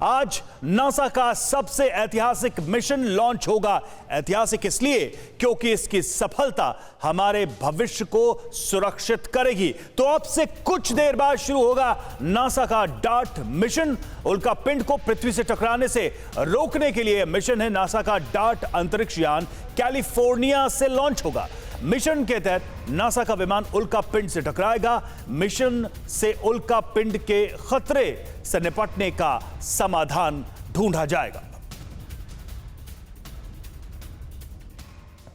आज नासा का सबसे ऐतिहासिक मिशन लॉन्च होगा। ऐतिहासिक इसलिए क्योंकि इसकी सफलता हमारे भविष्य को सुरक्षित करेगी। तो अब से कुछ देर बाद शुरू होगा नासा का डार्ट मिशन। उल्कापिंड को पृथ्वी से टकराने से रोकने के लिए मिशन है नासा का डार्ट अंतरिक्ष यान कैलिफोर्निया से लॉन्च होगा। मिशन के तहत नासा का विमान उल्कापिंड से टकराएगा। मिशन से उल्कापिंड के खतरे से निपटने का समाधान ढूंढा जाएगा।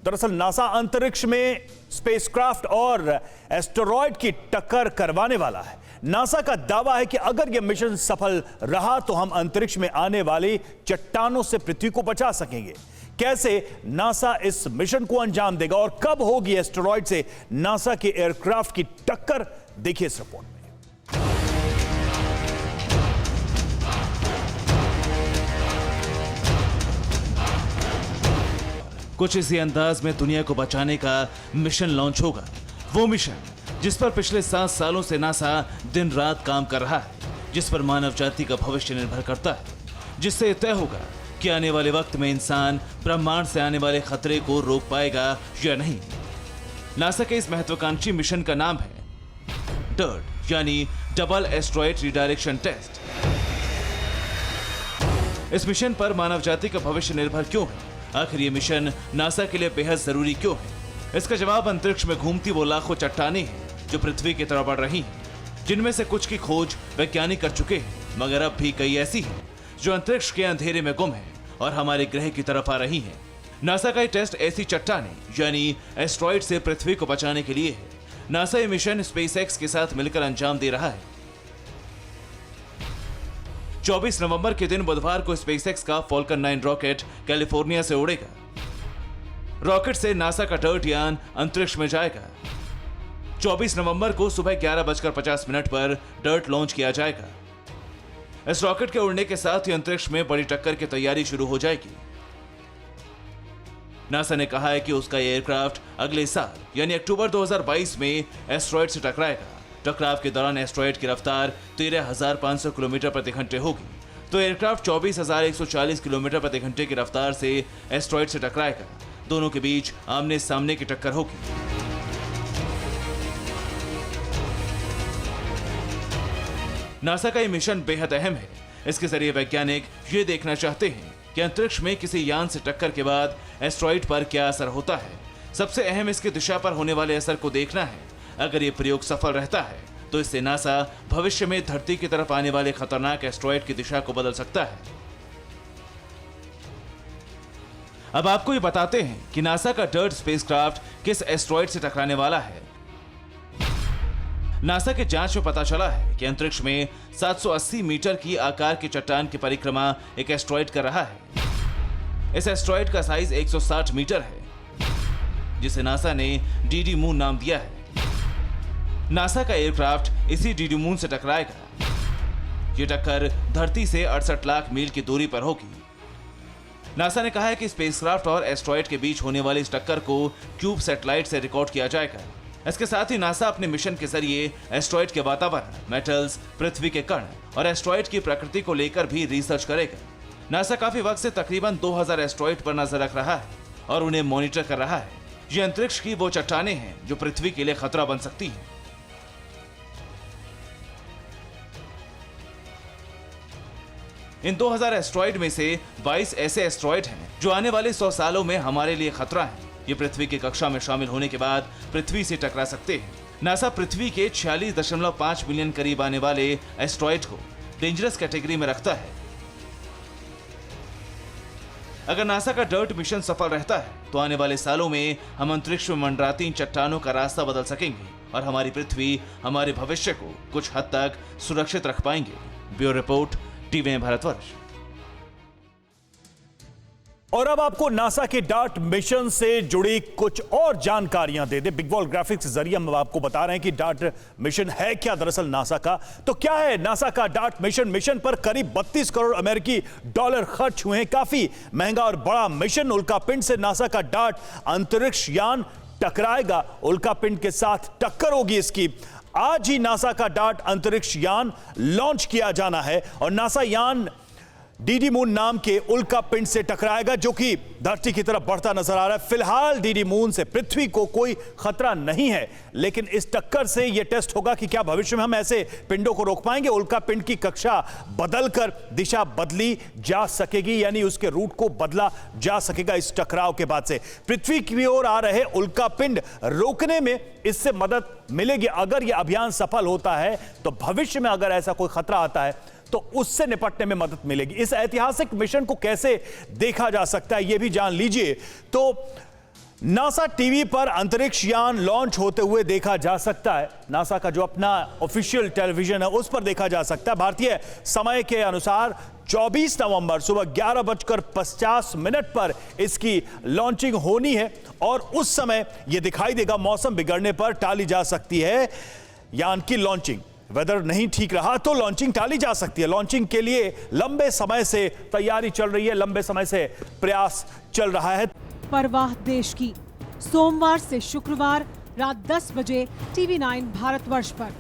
दरअसल नासा अंतरिक्ष में स्पेसक्राफ्ट और एस्टेरॉयड की टक्कर करवाने वाला है। नासा का दावा है कि अगर यह मिशन सफल रहा तो हम अंतरिक्ष में आने वाली चट्टानों से पृथ्वी को बचा सकेंगे। कैसे नासा इस मिशन को अंजाम देगा और कब होगी एस्टेरॉयड से नासा के एयरक्राफ्ट की टक्कर, देखिए इस रिपोर्ट में। कुछ इसी अंदाज में दुनिया को बचाने का मिशन लॉन्च होगा। वो मिशन जिस पर पिछले 7 सालों से नासा दिन रात काम कर रहा है, जिस पर मानव जाति का भविष्य निर्भर करता है, जिससे तय होगा कि आने वाले वक्त में इंसान ब्रह्मांड से आने वाले खतरे को रोक पाएगा या नहीं। नासा के इस महत्वाकांक्षी मिशन का नाम है डर्ट, यानी डबल एस्टेरॉयड रिडायरेक्शन टेस्ट। इस मिशन पर मानव जाति का भविष्य निर्भर क्यों है? आखिर ये मिशन नासा के लिए बेहद जरूरी क्यों है? इसका जवाब अंतरिक्ष में घूमती वो लाखों चट्टानें हैं जो पृथ्वी की तरफ बढ़ रही हैं, जिनमें से कुछ की खोज वैज्ञानिक कर चुके हैं, मगर अब भी कई ऐसी हैं जो अंतरिक्ष के अंधेरे में गुम हैं और हमारे ग्रह की तरफ आ रही हैं। नासा का ये टेस्ट ऐसी चट्टानें यानी एस्टेरॉयड से पृथ्वी को बचाने के लिए है। नासा ये मिशन स्पेसएक्स के साथ मिलकर अंजाम दे रहा है। 24 नवंबर के दिन बुधवार को स्पेसएक्स का फॉल्कन 9 रॉकेट कैलिफोर्निया से उड़ेगा। रॉकेट से नासा का डर्ट यान अंतरिक्ष में जाएगा। 24 नवंबर को सुबह 11:50 पर डर्ट लॉन्च किया जाएगा। इस रॉकेट के उड़ने के साथ ही अंतरिक्ष में बड़ी टक्कर की तैयारी शुरू हो जाएगी। नासा ने कहा है कि उसका एयरक्राफ्ट अगले साल यानी अक्टूबर 2022 में एस्टेरॉयड से टकराएगा। टकराव के दौरान एस्टेरॉयड की रफ्तार 13,500 किलोमीटर प्रति घंटे होगी, तो एयरक्राफ्ट 24,140 किलोमीटर प्रति घंटे की रफ्तार से एस्टेरॉयड से टकराएगा। दोनों के बीच आमने सामने की टक्कर होगी। नासा का ये मिशन बेहद अहम है। इसके जरिए वैज्ञानिक ये देखना चाहते हैं कि अंतरिक्ष में किसी यान से टक्कर के बाद एस्टेरॉयड पर क्या असर होता है। सबसे अहम इसकी दिशा पर होने वाले असर को देखना है। अगर ये प्रयोग सफल रहता है तो इससे नासा भविष्य में धरती की तरफ आने वाले खतरनाक एस्टेरॉयड की दिशा को बदल सकता है। अब आपको ये बताते हैं कि नासा का डर्ट स्पेसक्राफ्ट किस एस्टेरॉयड से टकराने वाला है। नासा के जांच में पता चला है कि अंतरिक्ष में 780 मीटर की आकार की चट्टान की परिक्रमा एक एस्टेरॉयड कर रहा है। इस एस्टेरॉयड का साइज 160 मीटर है, जिसे नासा ने डीडी मून नाम दिया है। नासा का एयरक्राफ्ट इसी डीडी मून से टकराएगा। यह टक्कर धरती से 68 लाख मील की दूरी पर होगी। नासा ने कहा है कि स्पेसक्राफ्ट और एस्टेरॉयड के बीच होने वाली इस टक्कर को क्यूब सैटेलाइट से रिकॉर्ड किया जाएगा। इसके साथ ही नासा अपने मिशन के जरिए एस्टेरॉयड के वातावरण, मेटल्स, पृथ्वी के कण और एस्टेरॉयड की प्रकृति को लेकर भी रिसर्च करेगा। नासा काफी वक्त से तकरीबन 2000 एस्टेरॉयड पर नजर रख रहा है और उन्हें मॉनिटर कर रहा है। ये अंतरिक्ष की वो चट्टानें हैं जो पृथ्वी के लिए खतरा बन सकती हैं। इन 2000 एस्टेरॉयड में से 22 ऐसे एस्टेरॉयड हैं जो आने वाले 100 सालों में हमारे लिए खतरा है। ये पृथ्वी की कक्षा में शामिल होने के बाद पृथ्वी से टकरा सकते हैं। नासा पृथ्वी के 46.5 मिलियन करीब आने वाले एस्टेरॉयड को डेंजरस कैटेगरी में रखता है। अगर नासा का डर्ट मिशन सफल रहता है तो आने वाले सालों में हम अंतरिक्ष में मंडराती इन चट्टानों का रास्ता बदल सकेंगे और हमारी पृथ्वी हमारे भविष्य को कुछ हद तक सुरक्षित रख पाएंगे। Bureau report, TV Bharatvarsh. और अब आपको नासा के डार्ट मिशन से जुड़ी कुछ और जानकारियां दे दे। बिग वॉल ग्राफिक्स के जरिए हम आपको बता रहे हैं कि डार्ट मिशन है क्या दरअसल नासा का। तो क्या है नासा का डार्ट मिशन? मिशन पर करीब 32 करोड़ अमेरिकी डॉलर खर्च हुए हैं। काफी महंगा और बड़ा मिशन। उल्कापिंड से नासा का डार्ट अंतरिक्ष यान टकराएगा। उल्कापिंड के साथ टक्कर होगी इसकी। आज ही नासा का डार्ट अंतरिक्ष यान लॉन्च किया जाना है और नासा यान डीडी मून नाम के उल्का पिंड से टकराएगा जो कि धरती की तरफ बढ़ता नजर आ रहा है। फिलहाल डीडी मून से पृथ्वी को कोई खतरा नहीं है, लेकिन इस टक्कर से यह टेस्ट होगा कि क्या भविष्य में हम ऐसे पिंडों को रोक पाएंगे। उल्का पिंड की कक्षा बदलकर दिशा बदली जा सकेगी, यानी उसके रूट को बदला जा सकेगा इस टकराव के बाद से। पृथ्वी की ओर आ रहे उल्का पिंड रोकने में इससे मदद मिलेगी। अगर यह अभियान सफल होता है तो भविष्य में अगर ऐसा कोई खतरा आता है तो उससे निपटने में मदद मिलेगी। इस ऐतिहासिक मिशन को कैसे देखा जा सकता है यह भी जान लीजिए। तो नासा टीवी पर अंतरिक्ष यान लॉन्च होते हुए देखा जा सकता है। नासा का जो अपना ऑफिशियल टेलीविजन है उस पर देखा जा सकता है। भारतीय समय के अनुसार 24 नवंबर सुबह 11:50 पर इसकी लॉन्चिंग होनी है और उस समय यह दिखाई देगा। मौसम बिगड़ने पर टाली जा सकती है यान की लॉन्चिंग। वेदर नहीं ठीक रहा तो लॉन्चिंग टाली जा सकती है। लॉन्चिंग के लिए लंबे समय से तैयारी चल रही है, लंबे समय से प्रयास चल रहा है। परवाह देश की, सोमवार से शुक्रवार रात 10 बजे TV9 भारतवर्ष पर।